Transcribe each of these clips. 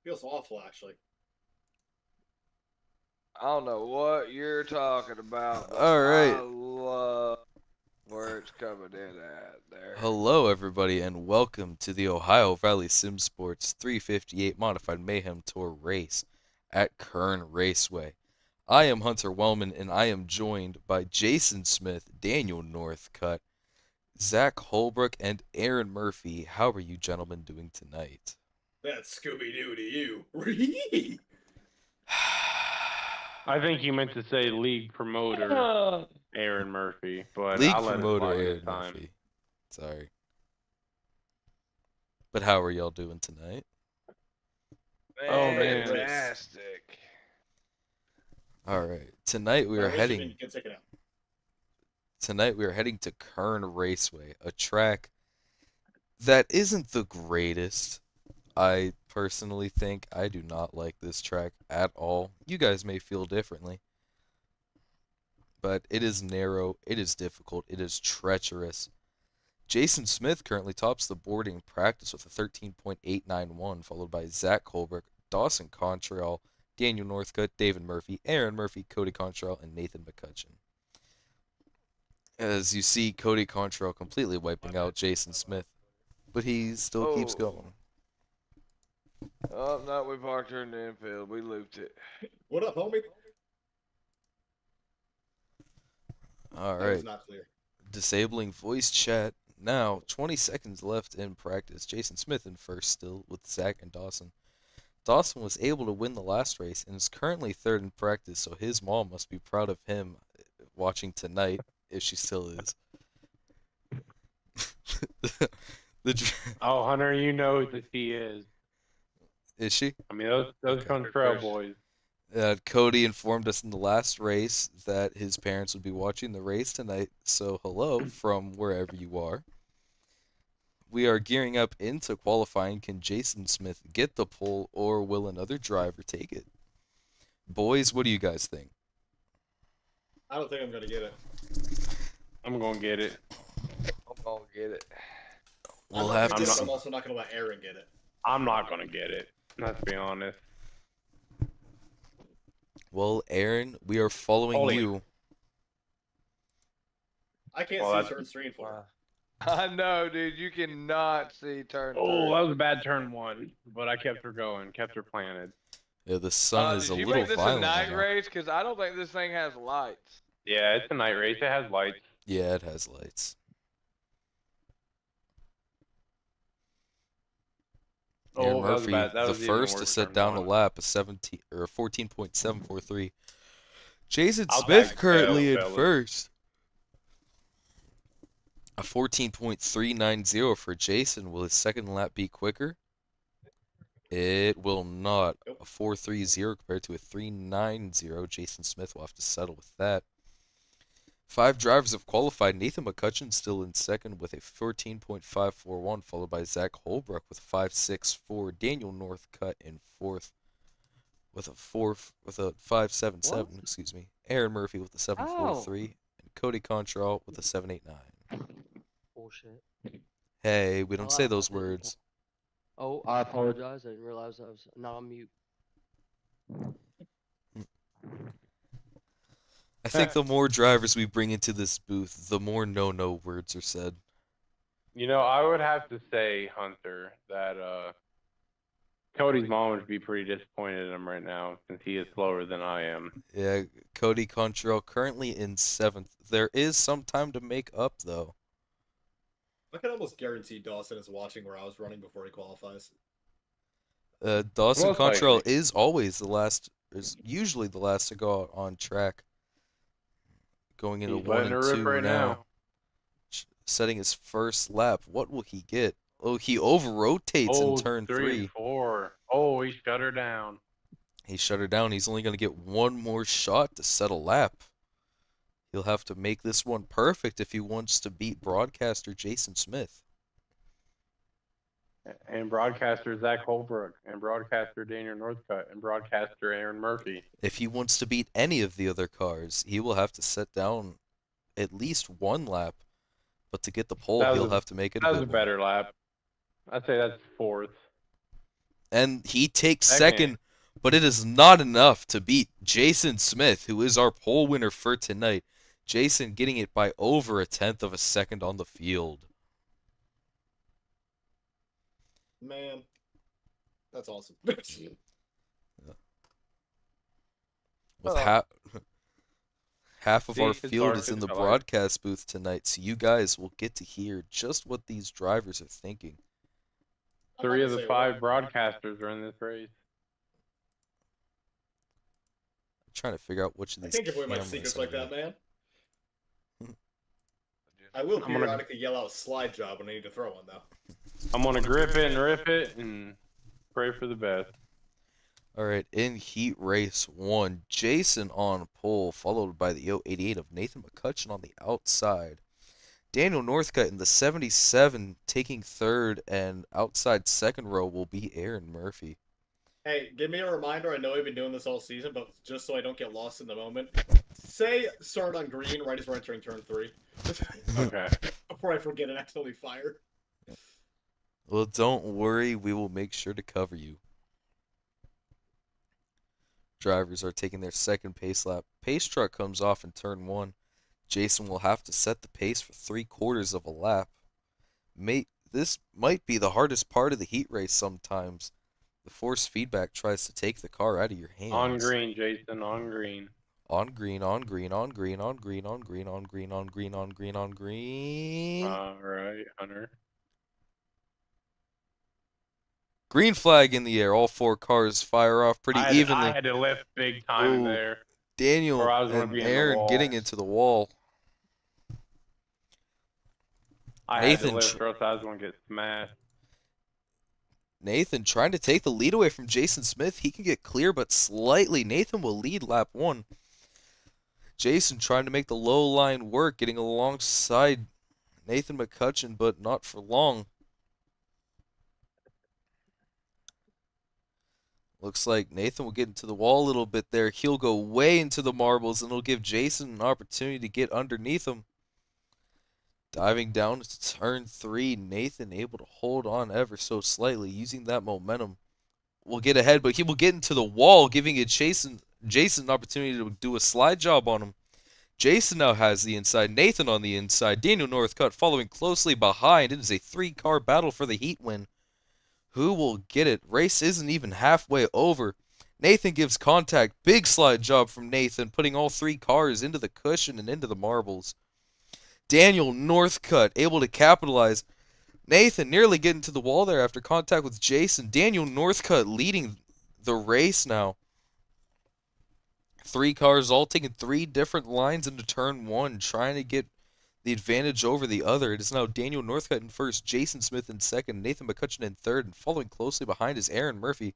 Feels awful, actually. I don't know what you're talking about, but All I right. love where it's coming in at there. Hello, everybody, and welcome to the Ohio Valley Sim Sports 358 Modified Mayhem Tour race at Kern Raceway. I am Hunter Wellman, and I am joined by Jason Smith, Daniel Northcutt, Zach Holbrook, and Aaron Murphy. How are you gentlemen doing tonight? That's Scooby-Doo to you. I think you meant to say league promoter Aaron Murphy, but League I'll let it promoter slide this Aaron time. Murphy. Sorry. But how are y'all doing tonight? Oh, man. Fantastic. All right. Tonight we are heading You can take it out. Tonight we are heading to Kern Raceway, a track that isn't the greatest. I personally think I do not like this track at all. You guys may feel differently, but it is narrow, it is difficult, it is treacherous. Jason Smith currently tops the board in practice with a 13.891, followed by Zach Holbrook, Dawson Contrael, Daniel Northcutt, David Murphy, Aaron Murphy, Cody Contrael, and Nathan McCutcheon. As you see, Cody Contrael completely wiping out Jason Smith, but he still keeps going. Oh, no, we parked her in the infield. We looped it. What up, homie? All That was right, not clear. disabling voice chat. Now, 20 seconds left in practice. Jason Smith in first still with Zach and Dawson. Dawson was able to win the last race and is currently third in practice, so his mom must be proud of him watching tonight, if she still is. Oh, Hunter, you know that he is. Is she? I mean, those Contrail boys. Cody informed us in the last race that his parents would be watching the race tonight, so hello from wherever you are. We are gearing up into qualifying. Can Jason Smith get the pole, or will another driver take it? Boys, what do you guys think? I don't think I'm going to get it. I'm going to get it. I'm going to get it. We'll have to see. I'm also not going to let Aaron get it. I'm not going to get it. Let's be honest. Well, Aaron, we are following you. I can't see turns 3 and 4. I know, dude. You cannot see turn 3. Oh, that was a bad turn 1, but I kept her going, kept her planted. Yeah, the sun is a little violent. Did you make this a night race? Because I don't think this thing has lights. Yeah, it's a night race. It has lights. Yeah, it has lights. Aaron Murphy, the first to set down a lap, a 14.743. Jason Smith currently in first. A 14.390 for Jason. Will his second lap be quicker? It will not. A 4.30 compared to a 3.90. Jason Smith will have to settle with that. 5 drivers have qualified. Nathan McCutcheon still in second with a 14.541, followed by Zach Holbrook with 5.64. Daniel Northcutt in fourth with a 5.77. Excuse me. Aaron Murphy with a 7.43, and Cody Contrael with a 7.89. Bullshit. Hey, we don't say those words. Oh, I apologize. I didn't realize I was not on mute. I think the more drivers we bring into this booth, the more no words are said. You know, I would have to say, Hunter, that Cody's mom would be pretty disappointed in him right now since he is slower than I am. Yeah, Cody Contrael currently in 7th. There is some time to make up, though. I can almost guarantee Dawson is watching where I was running before he qualifies. Dawson Contrael is always the last, is usually the last to go out on track. Going into 1 and 2 right now. Setting his first lap. What will he get? Oh, he over-rotates in turn 3. And 4. Oh, he shut her down. He shut her down. He's only going to get one more shot to set a lap. He'll have to make this one perfect if he wants to beat broadcaster Jason Smith. And broadcaster Zach Holbrook. And broadcaster Daniel Northcutt. And broadcaster Aaron Murphy. If he wants to beat any of the other cars, he will have to set down at least one lap. But to get the pole, he'll have to make it a good one. That was a better lap. I'd say that's 4th. and he takes second, but it is not enough to beat Jason Smith, who is our pole winner for tonight. Jason getting it by over a tenth of a second on the field. Man, that's awesome. With half of our See, it's field hard is to in the tell. broadcast booth tonight, so you guys will get to hear just what these drivers are thinking. 3 of the 5 broadcasters are in this race. I'm trying to figure out which of I these can't give away my cameras secrets are like here. that, man. I will I'm gonna- periodically yell out slide job when I need to throw one, though. I'm gonna grip it and rip it and pray for the best. All right, in heat race 1, Jason on pole, followed by the 088 of Nathan McCutcheon on the outside. Daniel Northcutt in the 77 taking third, and outside second row will be Aaron Murphy. Hey, give me a reminder. I know I've been doing this all season, but just so I don't get lost in the moment, say start on green right as we're entering turn 3. Okay. Before I forget and accidentally fire. Well, don't worry, we will make sure to cover you. Drivers are taking their second pace lap. Pace truck comes off in turn 1. Jason will have to set the pace for 3/4 of a lap. This might be the hardest part of the heat race sometimes. The force feedback tries to take the car out of your hands. On green, Jason, on green. On green, on green, on green, on green, on green, on green, on green, on green, on green. Alright, Hunter. Green flag in the air. All 4 cars fire off pretty evenly. I had to lift big time Ooh. there. Daniel or I was gonna and be in the Aaron wall. getting into the wall. I had to lift or else I was gonna get smashed. Nathan trying to take the lead away from Jason Smith. He can get clear, but slightly. Nathan will lead lap 1. Jason trying to make the low line work, getting alongside Nathan McCutcheon, but not for long. Looks like Nathan will get into the wall a little bit there. He'll go way into the marbles, and it'll give Jason an opportunity to get underneath him. Diving down to turn 3, Nathan able to hold on ever so slightly, using that momentum. Will get ahead, but he will get into the wall, giving Jason an opportunity to do a slide job on him. Jason now has the inside, Nathan on the inside, Daniel Northcutt following closely behind. It is a 3-car battle for the heat win. Who will get it? Race isn't even halfway over. Nathan gives contact. Big slide job from Nathan, putting all 3 cars into the cushion and into the marbles. Daniel Northcutt able to capitalize. Nathan nearly getting to the wall there after contact with Jason. Daniel Northcutt leading the race now. 3 cars all taking 3 different lines into turn 1, trying to get the advantage over the other. It is now Daniel Northcutt in first, Jason Smith in second, Nathan McCutcheon in third, and following closely behind is Aaron Murphy.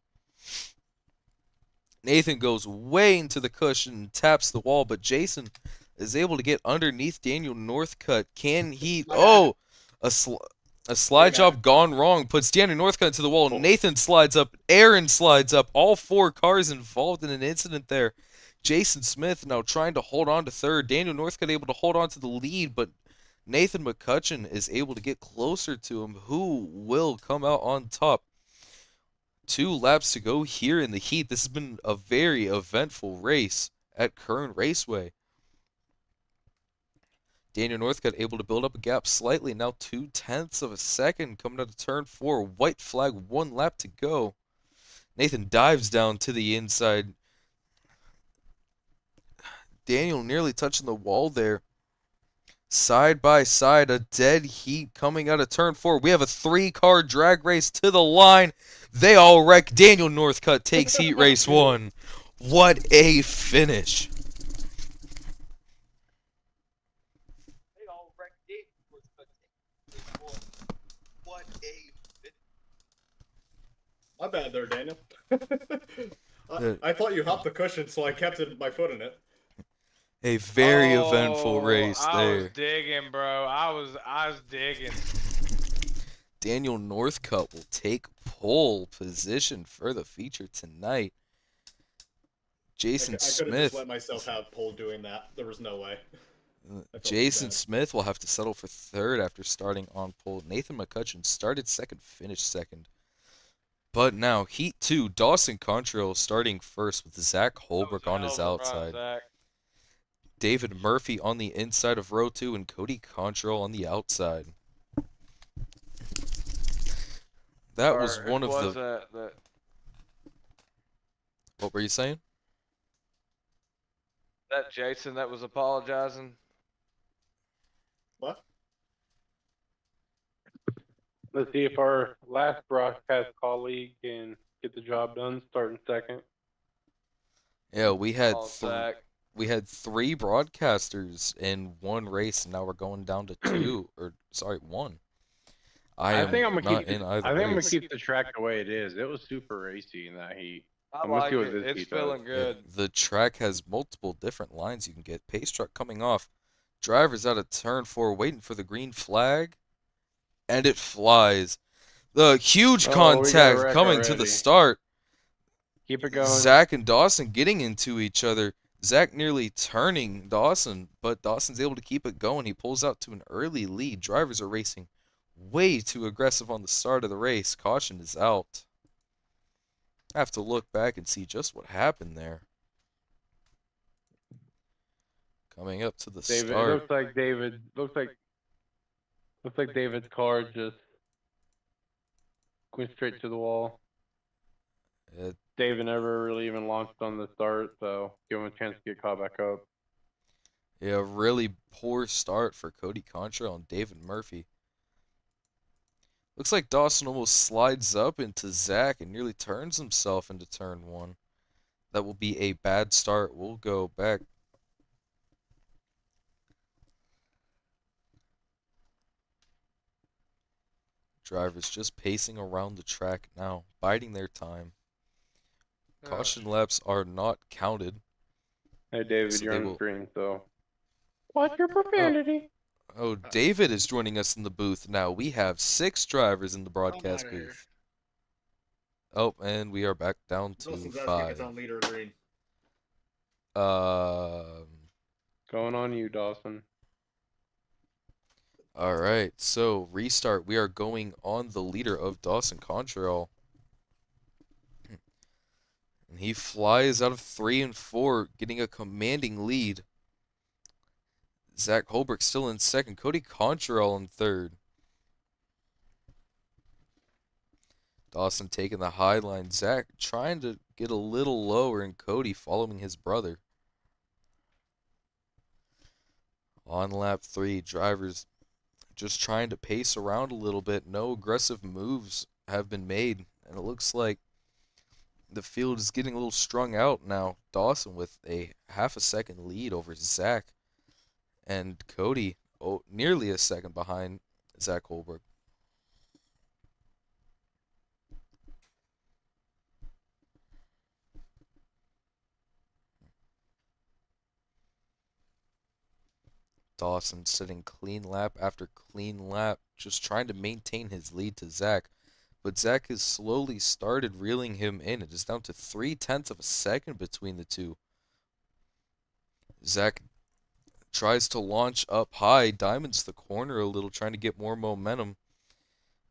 Nathan goes way into the cushion and taps the wall, but Jason is able to get underneath Daniel Northcutt. Can he... Oh! A slide job gone wrong. Puts Daniel Northcutt into the wall. Nathan slides up. Aaron slides up. All 4 cars involved in an incident there. Jason Smith now trying to hold on to third. Daniel Northcutt able to hold on to the lead, but Nathan McCutcheon is able to get closer to him. Who will come out on top? 2 laps to go here in the heat. This has been a very eventful race at Kern Raceway. Daniel Northcutt able to build up a gap slightly. Now 0.2 of a second coming out of turn 4. White flag, 1 lap to go. Nathan dives down to the inside. Daniel nearly touching the wall there. Side by side, a dead heat coming out of turn 4. We have a 3-car drag race to the line. They all wreck. Daniel Northcutt takes heat race 1. What a finish. My bad there, Daniel. I thought you hopped the cushion, so I kept my foot in it. A very eventful race there. I was digging, bro. I was digging. Daniel Northcutt will take pole position for the feature tonight. Jason I could have Smith. just let myself have pole doing that. There was no way. Jason Smith will have to settle for third after starting on pole. Nathan McCutcheon started second, finished second. But now, Heat 2, Dawson Contrael starting first with Zach That was Holbrook a on hell his of a run, outside. Zach. David Murphy on the inside of row 2 and Cody Contrail on the outside. That was Or one of was the... that What were you saying? Jason that was apologizing? What? Let's see if our last broadcast colleague can get the job done, starting second. Yeah, we had Oh, Zach. we had 3 broadcasters in one race, and now we're going down to 2, or sorry, 1. I am think I'm gonna not keep. in either I think I'm gonna race. keep the track the way it is. It was super racy in that heat. I I'm gonna like see what it. this It's heat does. feeling Yeah, good. the track has multiple different lines you can get. Pace truck coming off. Driver's out of turn 4, waiting for the green flag, and it flies. The huge Oh, we got a contact wreck coming to the already. start. Keep it going. Zach and Dawson getting into each other. Zach nearly turning Dawson, but Dawson's able to keep it going. He pulls out to an early lead. Drivers are racing way too aggressive on the start of the race. Caution is out. I have to look back and see just what happened there. Coming up to the David, it start. looks like David's car just went straight to the wall. It, David never really even launched on the start, so give him a chance to get caught back up. yeah, really poor start for Cody Contrail and David Murphy. Looks like Dawson almost slides up into Zach and nearly turns himself into turn 1. That will be a bad start. We'll go back. Drivers just pacing around the track now, biding their time. Caution laps are not counted. Hey, David, So you're they on the will- screen, so watch your profanity. Oh, David is joining us in the booth now. We have 6 drivers in the broadcast outta here. booth. Oh, and we are back down to Dawson's asking if 5. it's on leader green. Going on you, Dawson. All right, so restart. We are going on the leader of Dawson Contrail. And he flies out of 3 and 4, getting a commanding lead. Zach Holbrook still in second. Cody Contrail in third. Dawson taking the high line. Zach trying to get a little lower, and Cody following his brother. On lap 3, drivers just trying to pace around a little bit. No aggressive moves have been made, and it looks like the field is getting a little strung out now. Dawson with a half a second lead over Zach, and Cody nearly a second behind Zach Holbrook. Dawson sitting clean lap after clean lap, just trying to maintain his lead to Zach. But Zach has slowly started reeling him in. It is down to 0.3 of a second between the two. Zach tries to launch up high, diamonds the corner a little, trying to get more momentum.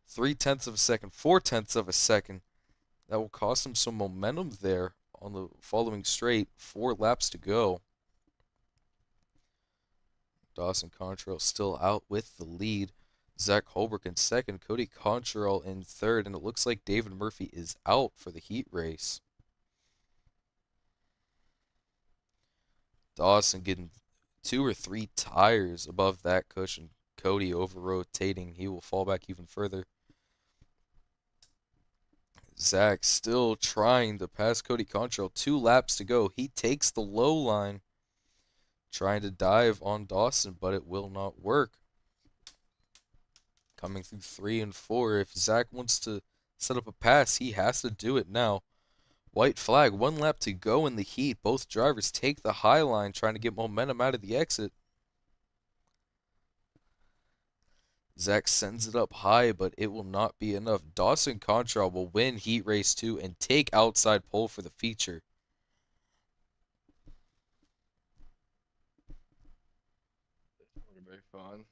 0.3 of a second, 0.4 of a second. That will cost him some momentum there on the following straight. 4 laps to go. Dawson Contrail still out with the lead. Zach Holbrook in second, Cody Contrail in third, and it looks like David Murphy is out for the heat race. Dawson getting 2 or 3 tires above that cushion. Cody over-rotating. He will fall back even further. Zach still trying to pass Cody Contrail. 2 laps to go. He takes the low line, trying to dive on Dawson, but it will not work. Coming through 3 and 4. If Zach wants to set up a pass, he has to do it now. White flag, 1 lap to go in the heat. Both drivers take the high line, trying to get momentum out of the exit. Zach sends it up high, but it will not be enough. Dawson Contrail will win heat race 2 and take outside pole for the feature. It'll be fun.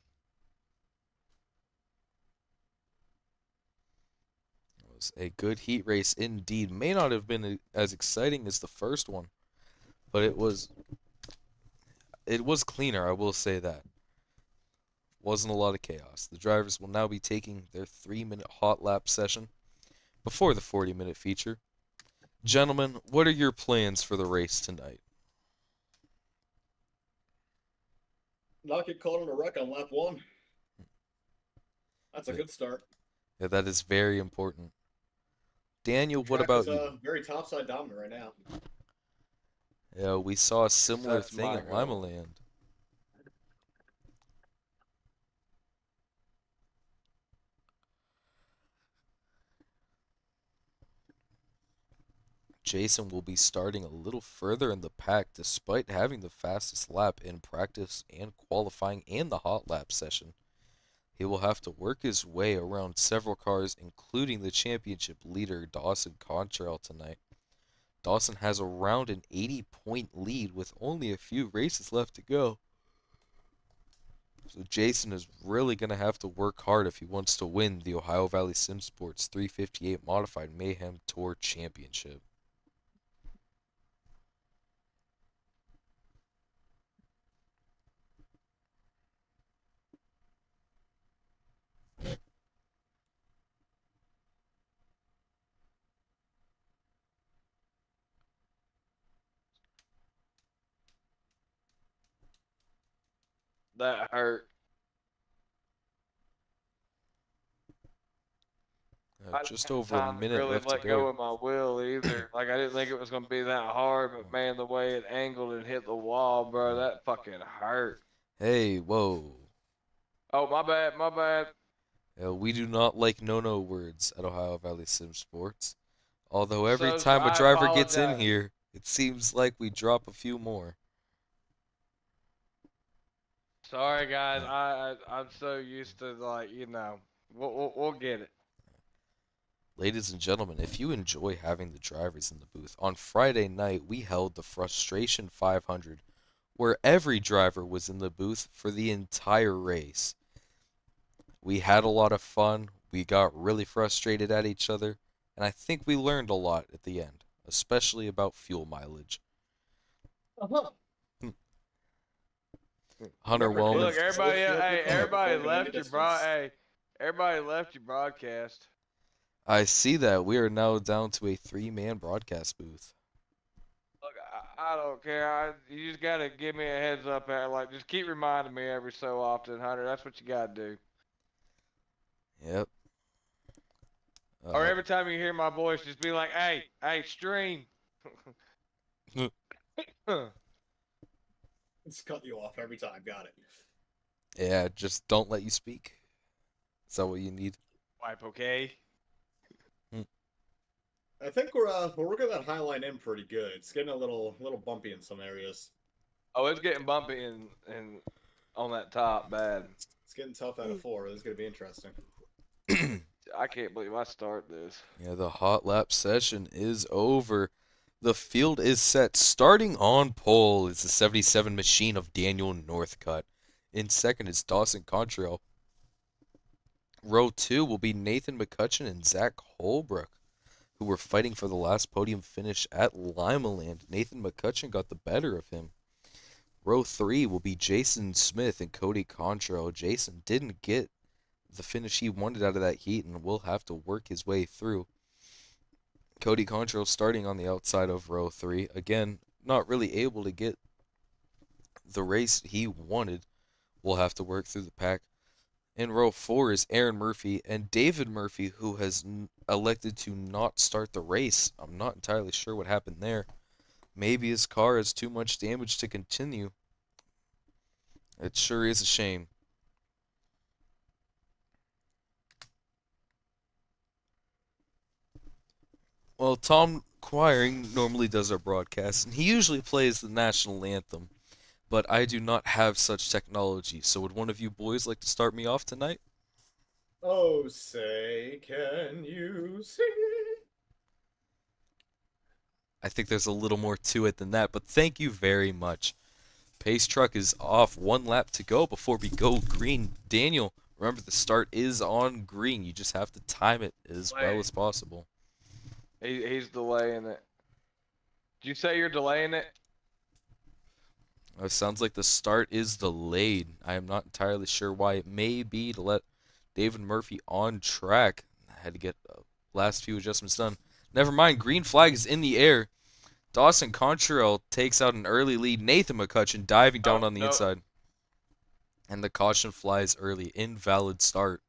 was a good heat race indeed. May not have been as exciting as the first one, but it was cleaner, I will say that. Wasn't a lot of chaos. The drivers will now be taking their 3-minute hot lap session before the 40-minute feature. Gentlemen, what are your plans for the race tonight? Not get caught in a wreck on lap 1. That's a good start. Yeah, that is very important. Daniel, what Track about is, you? very topside dominant right now. Yeah, we saw a similar That's thing my at goal. Lima Land. Jason will be starting a little further in the pack despite having the fastest lap in practice and qualifying and the hot lap session. He will have to work his way around several cars, including the championship leader Dawson Contrael tonight. Dawson has around an 80-point lead with only a few races left to go. So Jason is really going to have to work hard if he wants to win the Ohio Valley Sim Sports 358 Modified Mayhem Tour Championship. That hurt. Just I didn't over a have time minute really left to let go go. of my wheel either. Like I didn't think it was gonna be that hard, but man, the way it angled and hit the wall, bro, that fucking hurt. Hey, whoa. Oh, my bad, my bad. We do not like no-no words at Ohio Valley Sim Sports. Although every So time a I driver gets in apologize. here, it seems like we drop a few more. Sorry, guys. I'm so used to we'll get it. Ladies and gentlemen, if you enjoy having the drivers in the booth, on Friday night we held the Frustration 500, where every driver was in the booth for the entire race. We had a lot of fun, we got really frustrated at each other, and I think we learned a lot at the end, especially about fuel mileage. Hunter Remember, Wellman. Look, everybody, Fuel hey, economy everybody performing any left your distance. everybody left your broadcast. I see that we are now down to a 3-man broadcast booth. Look, I don't care. You just gotta give me a heads up. Like, just keep reminding me every so often, Hunter. That's what you gotta do. Yep. Or every time you hear my voice, just be like, "Hey, stream." It's cut you off every time. Got it. Yeah, just don't let you speak. Is that what you need? Wipe, okay? I think we're working that high line in pretty good. It's getting a little bumpy in some areas. Oh, it's getting bumpy and on that top bad. It's getting tough out of 4. This is gonna be interesting. I can't believe I start this. Yeah, the hot lap session is over. The field is set. Starting on pole is the 77 machine of Daniel Northcutt. In second is Dawson Contrael. Row 2 will be Nathan McCutcheon and Zach Holbrook, who were fighting for the last podium finish at Lima Land. Nathan McCutcheon got the better of him. Row 3 will be Jason Smith and Cody Contrael. Jason didn't get the finish he wanted out of that heat and will have to work his way through. Cody Contrael starting on the outside of row 3. Again, not really able to get the race he wanted. Will have to work through the pack. In row 4 is Aaron Murphy and David Murphy, who has elected to not start the race. I'm not entirely sure what happened there. Maybe his car has too much damage to continue. It sure is a shame. Well, Tom Quiring normally does our broadcast, and he usually plays the national anthem. But I do not have such technology, so would one of you boys like to start me off tonight? Oh, say, can you see? I think there's a little more to it than that, but thank you very much. Pace Truck is off, 1 lap to go before we go green. Daniel, Remember, the start is on green. You just have to time it as well as possible. He's delaying it. Did you say you're delaying it? It sounds like the start is delayed. I am not entirely sure why. It may be to let David Murphy on track. I had to get the last few adjustments done. Never mind. Green flag is in the air. Dawson Contrael takes out an early lead. Nathan McCutcheon diving down on the inside. And the caution flies early. Invalid start.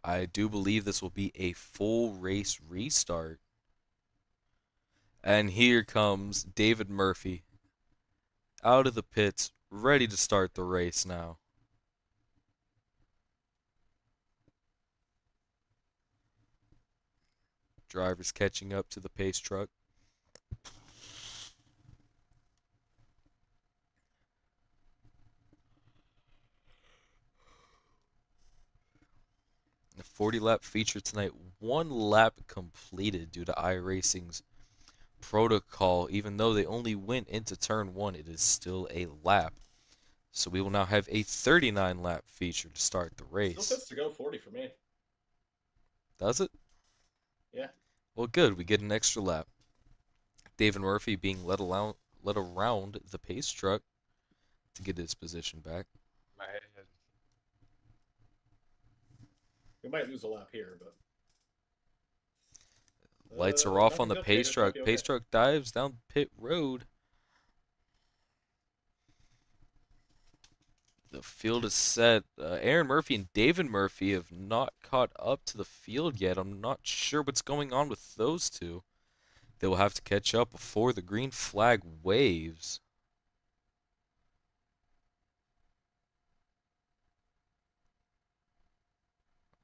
I do believe this will be a full race restart. And here comes David Murphy out of the pits, ready to start the race now. Drivers catching up to the pace truck. The 40-lap feature tonight. 1 lap completed due to iRacing's protocol. Even though they only went into turn 1, it is still a lap. So we will now have a 39-lap feature to start the race. Still fits to go 40 for me. Does it? Yeah. Well, good. We get an extra lap. David Murphy being led around the pace truck to get his position back. My head. We might lose a lap here, but Lights are off on the okay, pace that's truck. okay. Pace truck dives down pit road. The field is set. Aaron Murphy and David Murphy have not caught up to the field yet. I'm not sure what's going on with those two. They will have to catch up before the green flag waves.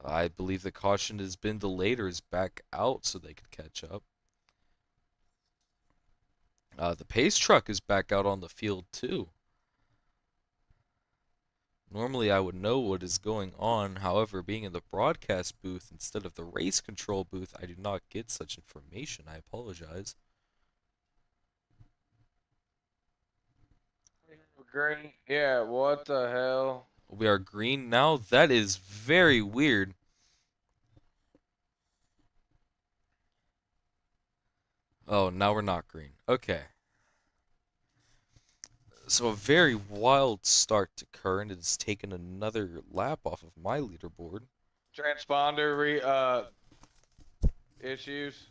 I believe the caution has been delayed or is back out so they could catch up. The pace truck is back out on the field too. Normally I would know what is going on. However, being in the broadcast booth instead of the race control booth, I do not get such information. I apologize. Green. Yeah, what the hell? We are green now? That is very weird. Oh, now we're not green. Okay. So a very wild start to Kern. It has taken another lap off of my leaderboard. Transponder issues.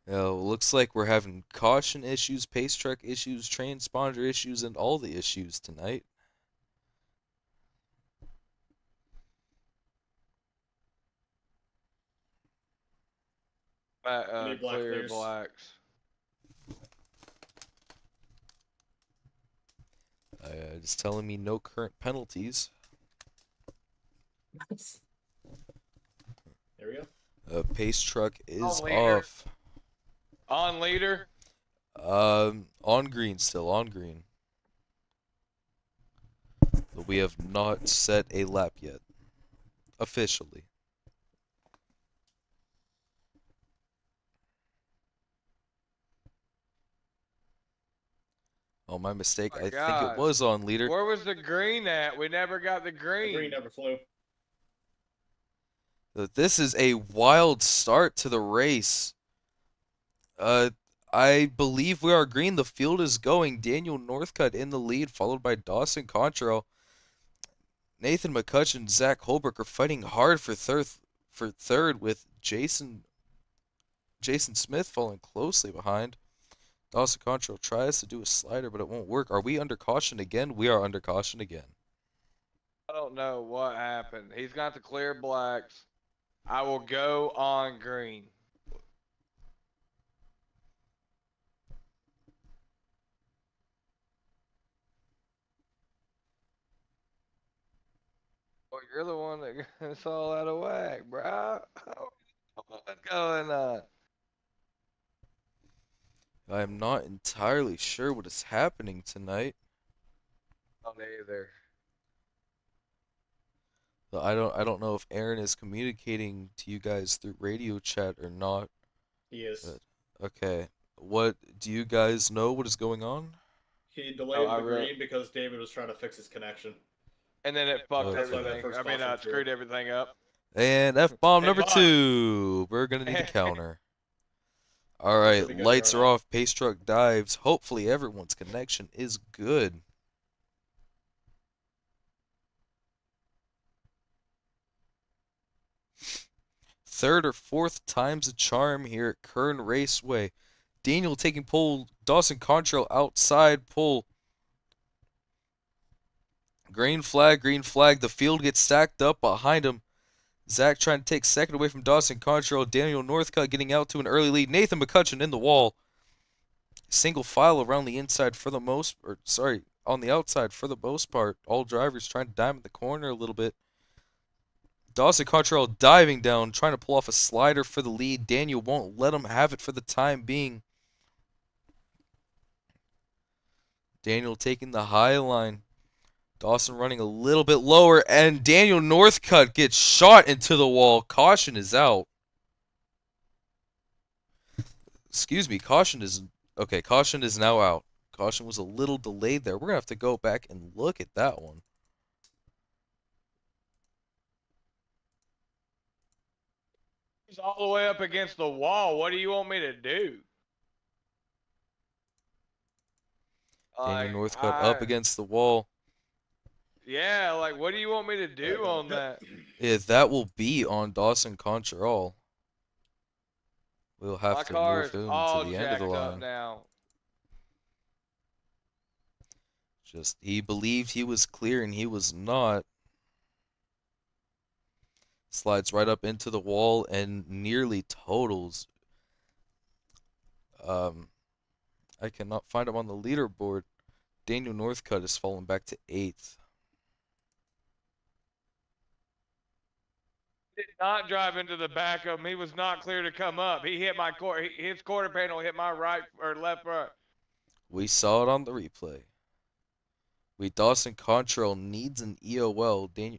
Looks like we're having caution issues, pace truck issues, transponder issues, and all the issues tonight. Any black Clear clears? blacks. It's telling me no current penalties. There we go. Pace truck is leader. off. On leader. On green still, on green. But we have not set a lap yet. Officially. Oh, my mistake. My I think God. it was on leader. Where was the green at? We never got the The green. green never flew. This is a wild start to the race. I believe we are green. The field is going. Daniel Northcutt in the lead, followed by Dawson Contrael. Nathan McCutcheon, Zach Holbrook are fighting hard for third, with Jason Smith following closely behind. Dawson Contrael tries to do a slider, but it won't work. Are we under caution again? We are under caution again. I don't know what happened. He's got the clear blacks. I will go on green. Well, you're the one that got us all out of whack, bro. What's going on? I am not entirely sure what is happening tonight. Not either. I don't know if Aaron is communicating to you guys through radio chat or not. He is. Okay. What do you guys know what is going on? He delayed I the really- green because David was trying to fix his connection. And then it fucked That's why that everything. first I mean, caution it screwed everything up. And F-bomb Hey, number Mark. 2. We're going to need a counter. All That should right, be good lights right are now. off. Pace truck dives. Hopefully everyone's connection is good. Third or fourth time's a charm here at Kern Raceway. Daniel taking pole. Dawson Contrael outside pole. Green flag, green flag. The field gets stacked up behind him. Zach trying to take second away from Dawson Contrael. Daniel Northcutt getting out to an early lead. Nathan McCutcheon in the wall. Single file around the inside for the most, or sorry, on the outside for the most part. All drivers trying to dive in the corner a little bit. Dawson Contrael diving down, trying to pull off a slider for the lead. Daniel won't let him have it for the time being. Daniel taking the high line. Dawson running a little bit lower, and Daniel Northcutt gets shot into the wall. Caution is out. Excuse me, caution is now out. Caution was a little delayed there. We're going to have to go back and look at that one. He's all the way up against the wall. What do you want me to do? Daniel Like, Northcutt up against the wall. Yeah, like, what do you want me to do on that? Yeah, that will be on Dawson Contrael. We'll have My to car move is him all to the end of jacked the up line. now. Just, he believed he was clear and he was not. Slides right up into the wall and nearly totals. I cannot find him on the leaderboard. Daniel Northcutt has fallen back to 8th. Did not drive into the back of him. He was not clear to come up. He hit my his quarter panel hit my right or left front. We saw it on the replay. Dawson Contrael needs an EOL. The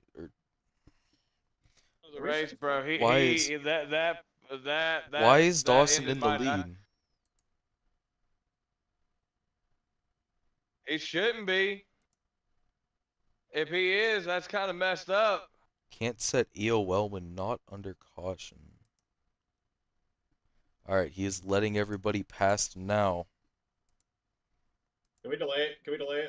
race, bro. Why is Dawson in the lead? He shouldn't be. If he is, that's kind of messed up. Can't set EOL when not under caution. Alright, he is letting everybody pass now. Can we delay it? Can we delay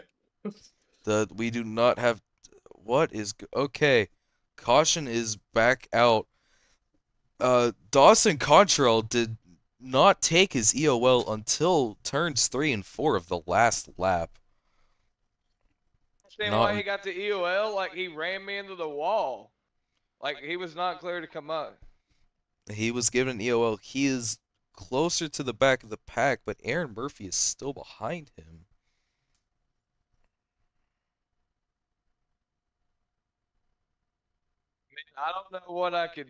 it? We do not have... What is... Okay. Caution is back out. Dawson Contrael did not take his EOL until turns 3 and 4 of the last lap. Understand why he got the EOL? Like, he ran me into the wall. Like, he was not clear to come up. He was given an EOL. He is closer to the back of the pack, but Aaron Murphy is still behind him. I don't know what I could...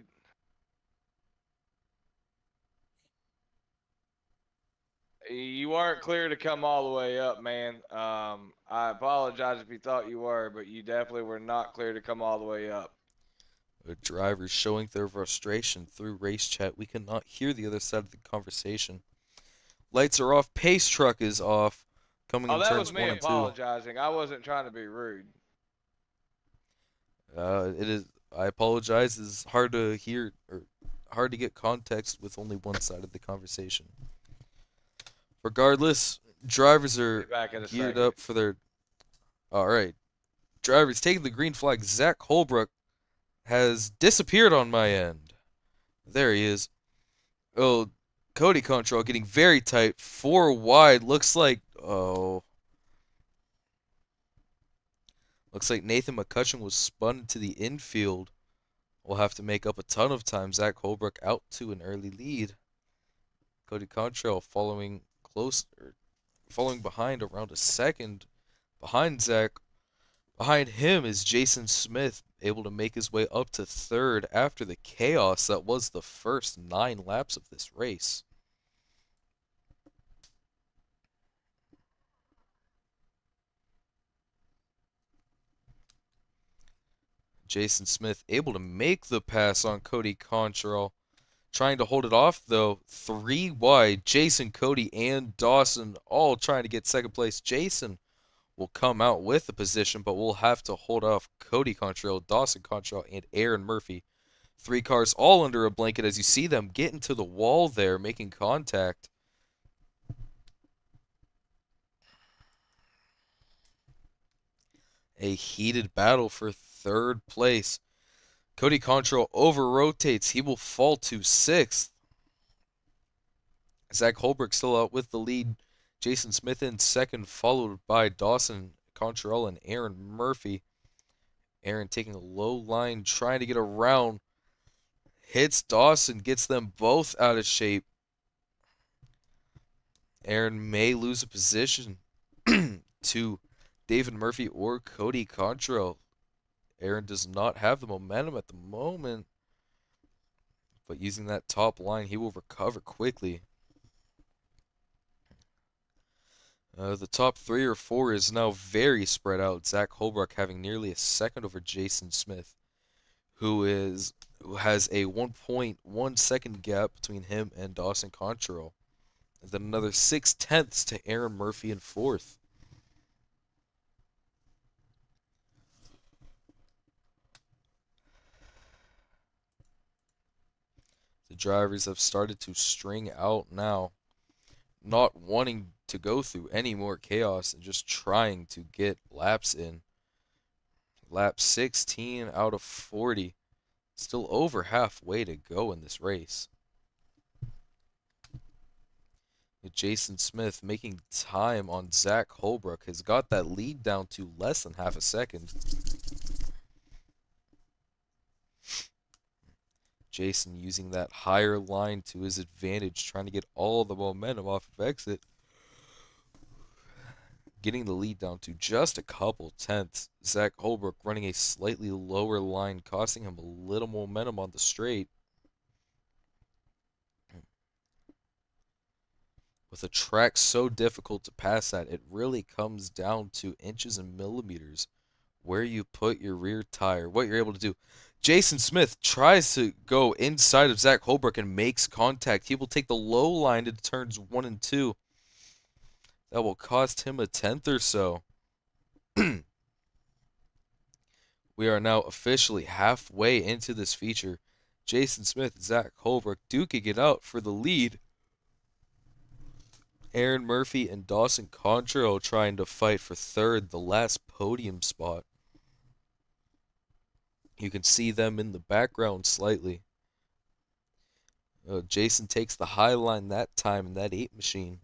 You weren't clear to come all the way up, man. I apologize if you thought you were, but you definitely were not clear to come all the way up. The drivers showing their frustration through race chat. We cannot hear the other side of the conversation. Lights are off. Pace truck is off. Coming in that turns was me 1 and 2. apologizing. I wasn't trying to be rude. It is. I apologize. It's hard to hear or hard to get context with only one side of the conversation. Regardless, drivers are Back in a geared second. up for their. All right, drivers taking the green flag. Zach Holbrook has disappeared on my end. There he is. Oh, Cody Contrael getting very tight. 4 wide. Looks like Looks like Nathan McCutcheon was spun into the infield. We'll have to make up a ton of time. Zach Holbrook out to an early lead. Cody Contrael following behind around a second. Behind Zach. Behind him is Jason Smith, able to make his way up to 3rd after the chaos that was the first 9 laps of this race. Jason Smith able to make the pass on Cody Contrael. Trying to hold it off, though. 3 wide. Jason, Cody, and Dawson all trying to get second place. Jason will come out with the position, but will have to hold off Cody Contrail, Dawson Contrail, and Aaron Murphy. 3 cars all under a blanket as you see them get into the wall there, making contact. A heated battle for 3rd place. Cody Contrail over-rotates. He will fall to 6th. Zach Holbrook still out with the lead. Jason Smith in 2nd, followed by Dawson Contrael and Aaron Murphy. Aaron taking a low line, trying to get around. Hits Dawson, gets them both out of shape. Aaron may lose a position to David Murphy or Cody Contrail. Aaron does not have the momentum at the moment, but using that top line, he will recover quickly. The top 3 or 4 is now very spread out. Zach Holbrook having nearly a second over Jason Smith, who has a 1.1 second gap between him and Dawson Contrail. And then another 0.6 to Aaron Murphy in 4th. The drivers have started to string out now, not wanting to go through any more chaos and just trying to get laps in. Lap 16 out of 40. Still over halfway to go in this race. Jason Smith making time on Zach Holbrook has got that lead down to less than half a second. Jason using that higher line to his advantage, trying to get all the momentum off of exit. Getting the lead down to just a couple tenths. Zach Holbrook running a slightly lower line, costing him a little momentum on the straight. With a track so difficult to pass at, it really comes down to inches and millimeters where you put your rear tire, what you're able to do. Jason Smith tries to go inside of Zach Holbrook and makes contact. He will take the low line into turns 1 and 2. That will cost him a tenth or so. We are now officially halfway into this feature. Jason Smith and Zach Holbrook duking it out for the lead. Aaron Murphy and Dawson Contrail trying to fight for 3rd, the last podium spot. You can see them in the background slightly. Jason takes the high line that time in that 8 machine.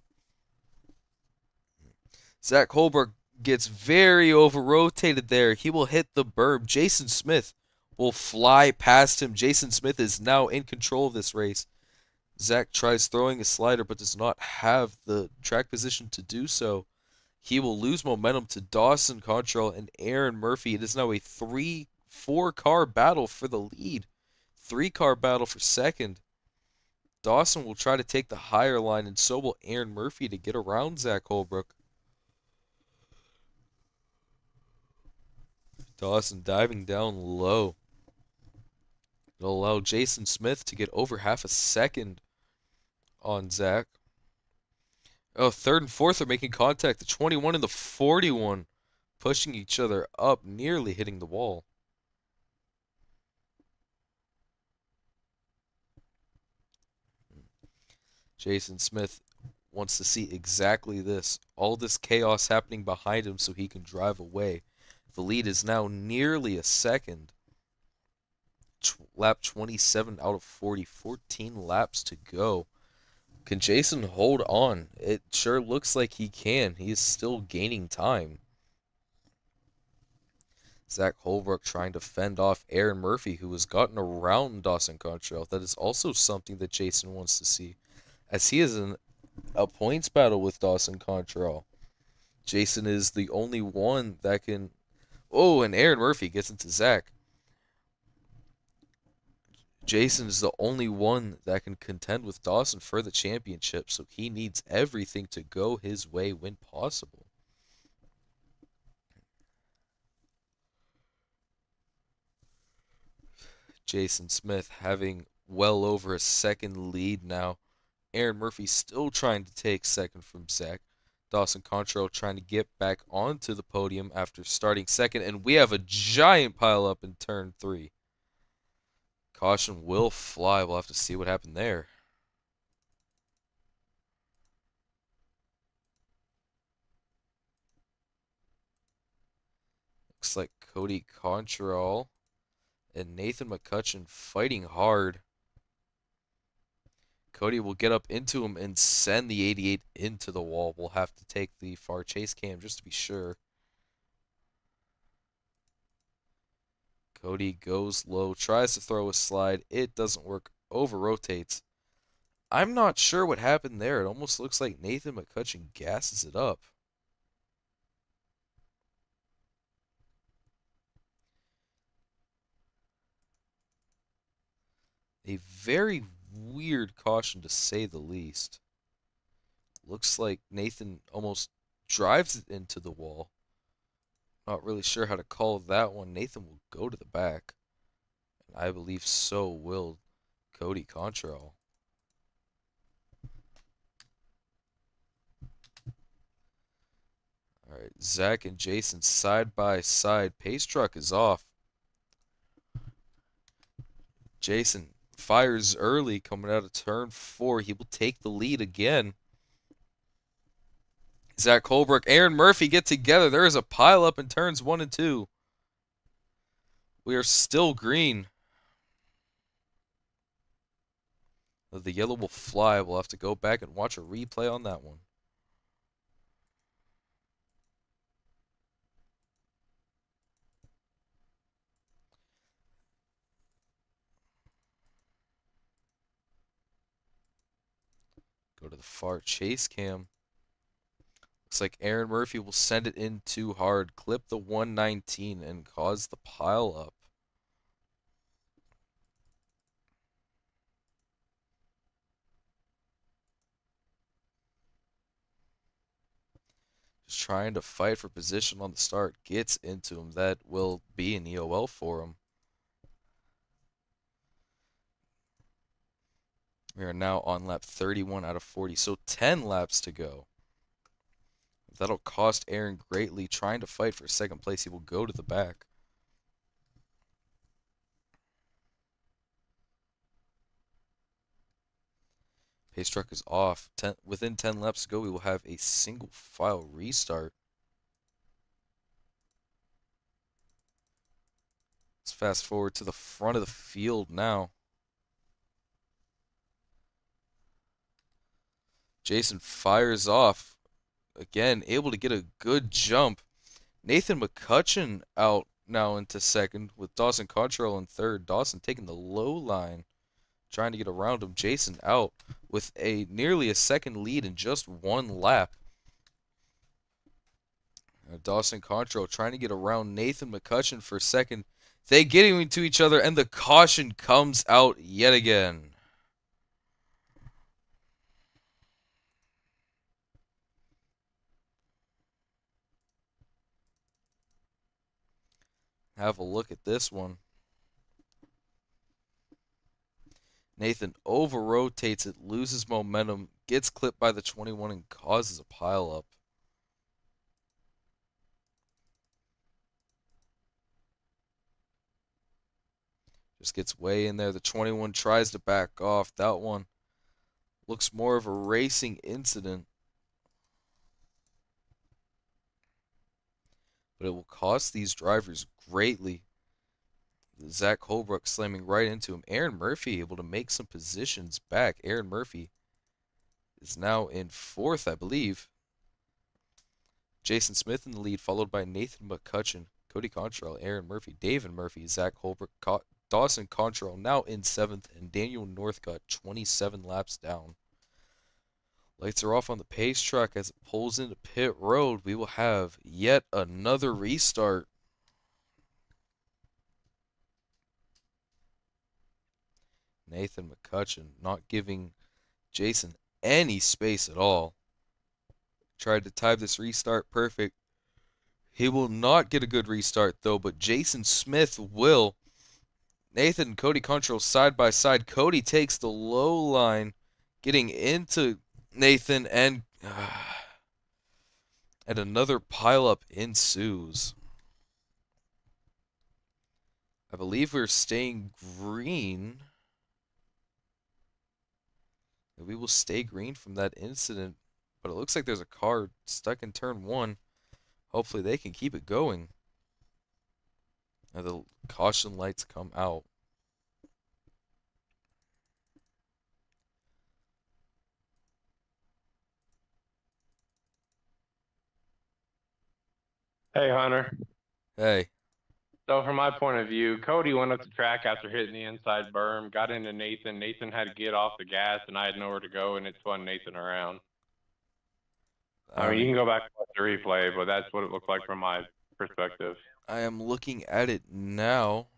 Zach Holbrook gets very over-rotated there. He will hit the berm. Jason Smith will fly past him. Jason Smith is now in control of this race. Zach tries throwing a slider but does not have the track position to do so. He will lose momentum to Dawson Contrail and Aaron Murphy. It is now a 4-car battle for the lead. 3-car battle for 2nd. Dawson will try to take the higher line, and so will Aaron Murphy to get around Zach Holbrook. Dawson diving down low. It'll allow Jason Smith to get over half a second on Zach. 3rd and 4th are making contact. The 21 and the 41 pushing each other up, nearly hitting the wall. Jason Smith wants to see exactly this. All this chaos happening behind him so he can drive away. The lead is now nearly a second. Lap 27 out of 40. 14 laps to go. Can Jason hold on? It sure looks like he can. He is still gaining time. Zach Holbrook trying to fend off Aaron Murphy, who has gotten around Dawson Contrail. That is also something that Jason wants to see, as he is in a points battle with Dawson Contrail. Jason is the only one that can... Oh, and Aaron Murphy gets into Zach. Jason is the only one that can contend with Dawson for the championship, so he needs everything to go his way when possible. Jason Smith having well over a second lead now. Aaron Murphy still trying to take 2nd from Zach. Dawson Contrael trying to get back onto the podium after starting second, and we have a giant pileup in turn 3. Caution will fly. We'll have to see what happened there. Looks like Cody Contrael and Nathan McCutcheon fighting hard. Cody will get up into him and send the 88 into the wall. We'll have to take the far chase cam just to be sure. Cody goes low, tries to throw a slide. It doesn't work. Over rotates. I'm not sure what happened there. It almost looks like Nathan McCutcheon gasses it up. A very weird caution to say the least. Looks like Nathan almost drives it into the wall. Not really sure how to call that one. Nathan will go to the back. And I believe so will Cody Contrael. Alright, Zach and Jason side by side. Pace truck is off. Jason fires early coming out of turn 4. He will take the lead again. Zach Holbrook, Aaron Murphy get together. There is a pile up in turns 1 and 2. We are still green. The yellow will fly. We'll have to go back and watch a replay on that one. Go to the far chase cam. Looks like Aaron Murphy will send it in too hard, clip the 119, and cause the pile up. Just trying to fight for position on the start. Gets into him. That will be an EOL for him. We are now on lap 31 out of 40, so 10 laps to go. That'll cost Aaron greatly. Trying to fight for second place, he will go to the back. Pace truck is off. Within 10 laps to go, we will have a single file restart. Let's fast forward to the front of the field now. Jason fires off. Again, able to get a good jump. Nathan McCutcheon out now into second with Dawson Contrael in third. Dawson taking the low line, trying to get around him. Jason out with nearly a second lead in just 1 lap. Dawson Contrael trying to get around Nathan McCutcheon for second. They get into each other, and the caution comes out yet again. Have a look at this one. Nathan over-rotates it, loses momentum, gets clipped by the 21, and causes a pile-up. Just gets way in there. The 21 tries to back off. That one looks more of a racing incident. But it will cost these drivers greatly. Zach Holbrook slamming right into him. Aaron Murphy able to make some positions back. Aaron Murphy is now in 4th, I believe. Jason Smith in the lead, followed by Nathan McCutcheon, Cody Contrael, Aaron Murphy, David Murphy, Zach Holbrook, Dawson Contrael now in 7th, and Daniel Northcutt 27 laps down. Lights are off on the pace truck as it pulls into pit road. We will have yet another restart. Nathan McCutcheon not giving Jason any space at all. Tried to time this restart perfect. He will not get a good restart though, but Jason Smith will. Nathan and Cody Contrael side by side. Cody takes the low line, getting into Nathan, and And another pileup ensues. I believe we're staying green. We will stay green from that incident. But it looks like there's a car stuck in turn 1. Hopefully they can keep it going. And the caution lights come out. Hey, Hunter. Hey. So from my point of view, Cody went up the track after hitting the inside berm, got into Nathan. Nathan had to get off the gas, and I had nowhere to go, and it spun Nathan around. I mean, you can go back and watch the replay, but that's what it looked like from my perspective. I am looking at it now.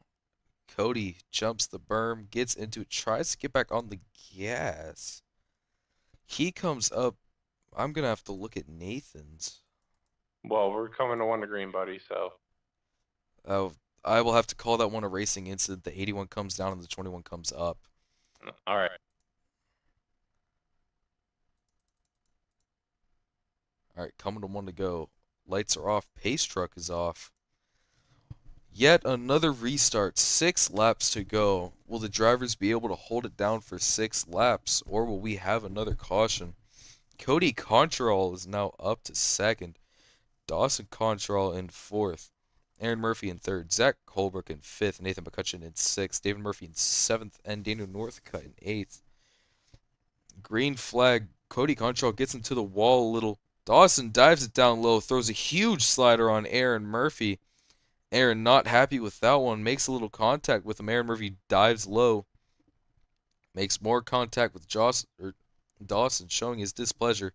Cody jumps the berm, gets into it, tries to get back on the gas. He comes up. I'm going to have to look at Nathan's. Well, we're coming to 1 to green, buddy, so. I will have to call that one a racing incident. The 81 comes down and the 21 comes up. All right. All right, coming to 1 to go. Lights are off. Pace truck is off. Yet another restart. 6 laps to go. Will the drivers be able to hold it down for 6 laps, or will we have another caution? Cody Contrael is now up to 2nd. Dawson Contrael in 4th. Aaron Murphy in 3rd. Zach Holbrook in 5th. Nathan McCutcheon in 6th. David Murphy in 7th. And Daniel Northcutt in 8th. Green flag. Cody Contrael gets into the wall a little. Dawson dives it down low. Throws a huge slider on Aaron Murphy. Aaron not happy with that one. Makes a little contact with him. Aaron Murphy dives low. Makes more contact with Dawson, showing his displeasure.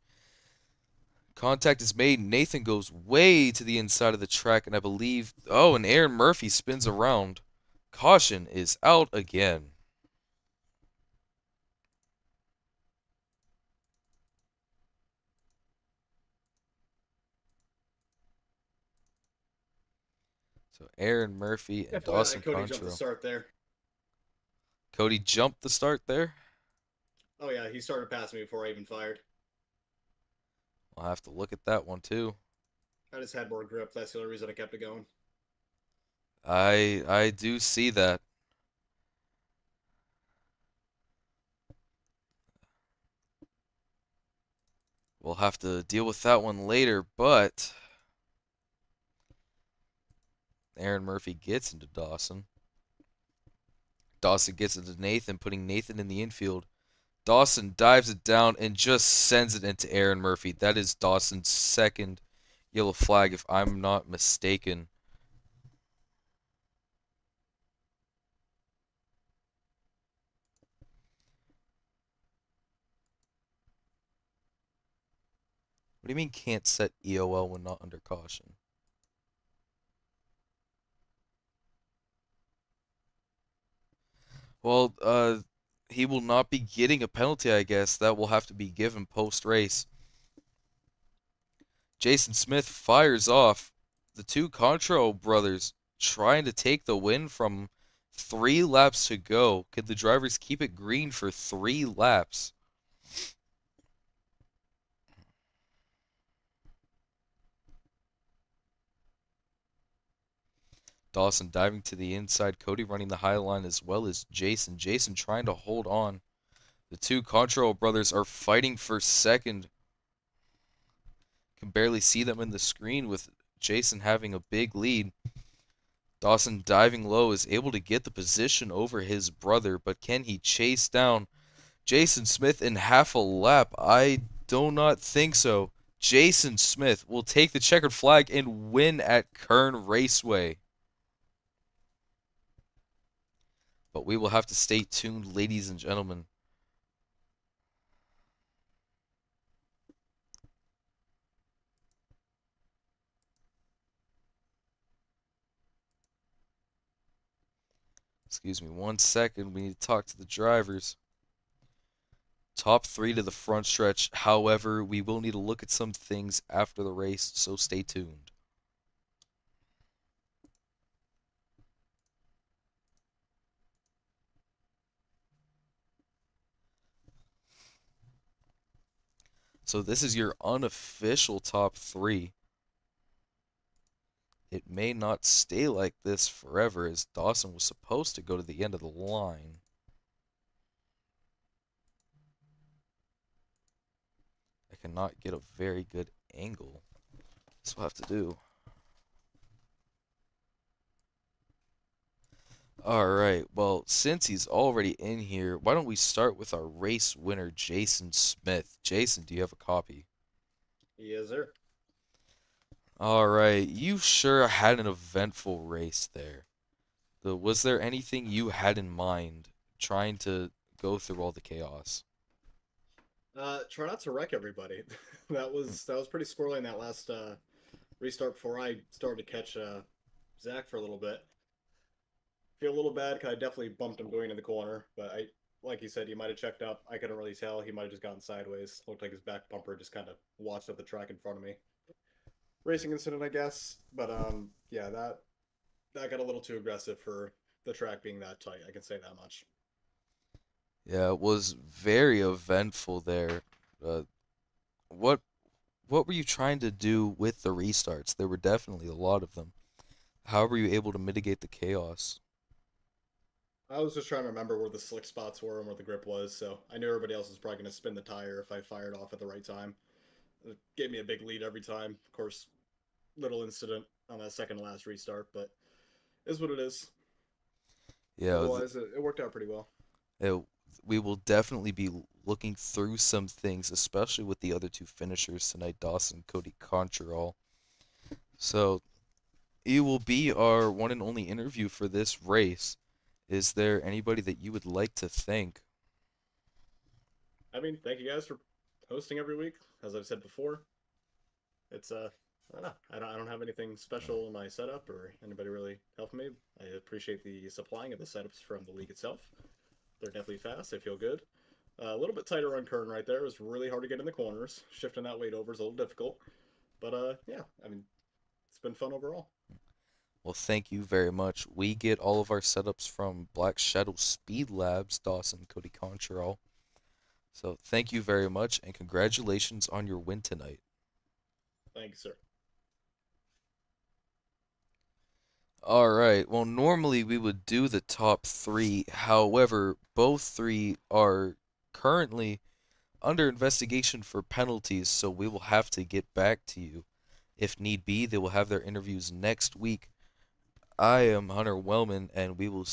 Contact is made. Nathan goes way to the inside of the track, and I believe... Oh, and Aaron Murphy spins around. Caution is out again. So Aaron Murphy and Dawson Cody jumped the Contrael. start there. Cody jumped the start there? Oh yeah, he started past me before I even fired. I'll have to look at that one too. I just had more grip. That's the only reason I kept it going. I do see that. We'll have to deal with that one later, but Aaron Murphy gets into Dawson. Dawson gets into Nathan, putting Nathan in the infield. Dawson dives it down and just sends it into Aaron Murphy. That is Dawson's 2nd yellow flag, if I'm not mistaken. What do you mean can't set EOL when not under caution? Well, he will not be getting a penalty, I guess. That will have to be given post-race. Jason Smith fires off. The 2 Contrael brothers trying to take the win from 3 laps to go. Can the drivers keep it green for 3 laps? Dawson diving to the inside. Cody running the high line as well as Jason. Jason trying to hold on. The 2 Contrael brothers are fighting for 2nd. Can barely see them in the screen with Jason having a big lead. Dawson diving low is able to get the position over his brother, but can he chase down Jason Smith in half a lap? I do not think so. Jason Smith will take the checkered flag and win at Kern Raceway. But we will have to stay tuned, ladies and gentlemen. Excuse me 1 second. We need to talk to the drivers. Top 3 to the front stretch. However, we will need to look at some things after the race, so stay tuned. So this is your unofficial top 3. it may not stay like this forever, as Dawson was supposed to go to the end of the line. I cannot get a very good angle. This will have to do. Alright, well, since he's already in here, why don't we start with our race winner, Jason Smith. Jason, do you have a copy? Yes, sir. Alright, you sure had an eventful race there. Was there anything you had in mind trying to go through all the chaos? Try not to wreck everybody. that was pretty squirrely in that last restart before I started to catch Zach for a little bit. Feel a little bad because I definitely bumped him going in the corner, but like you said, he might have checked up. I couldn't really tell. He might have just gotten sideways. Looked like his back bumper just kind of watched up the track in front of me. Racing incident, I guess. But yeah, that got a little too aggressive for the track being that tight. I can say that much. Yeah, it was very eventful there. What were you trying to do with the restarts? There were definitely a lot of them. How were you able to mitigate the chaos? I was just trying to remember where the slick spots were and where the grip was, so I knew everybody else was probably going to spin the tire if I fired off at the right time. It gave me a big lead every time. Of course, little incident on that second to last restart, but is what it is. Yeah, Otherwise, it worked out pretty well. we will definitely be looking through some things, especially with the other two finishers tonight, Dawson, Cody Contrael. So, you will be our one and only interview for this race. Is there anybody that you would like to thank? I mean, thank you guys for hosting every week. As I've said before, it's I don't know. I don't have anything special in my setup or anybody really helping me. I appreciate the supplying of the setups from the league itself. They're definitely fast. They feel good. A little bit tighter on Kern right there. It was really hard to get in the corners. Shifting that weight over is a little difficult. But yeah, I mean, it's been fun overall. Well, thank you very much. We get all of our setups from Black Shadow Speed Labs, Dawson, Cody Contrael. So thank you very much, and congratulations on your win tonight. Thank you, sir. All right. Well, normally we would do the top three. However, both three are currently under investigation for penalties, so we will have to get back to you. If need be, they will have their interviews next week. I am Hunter Wellman, and we will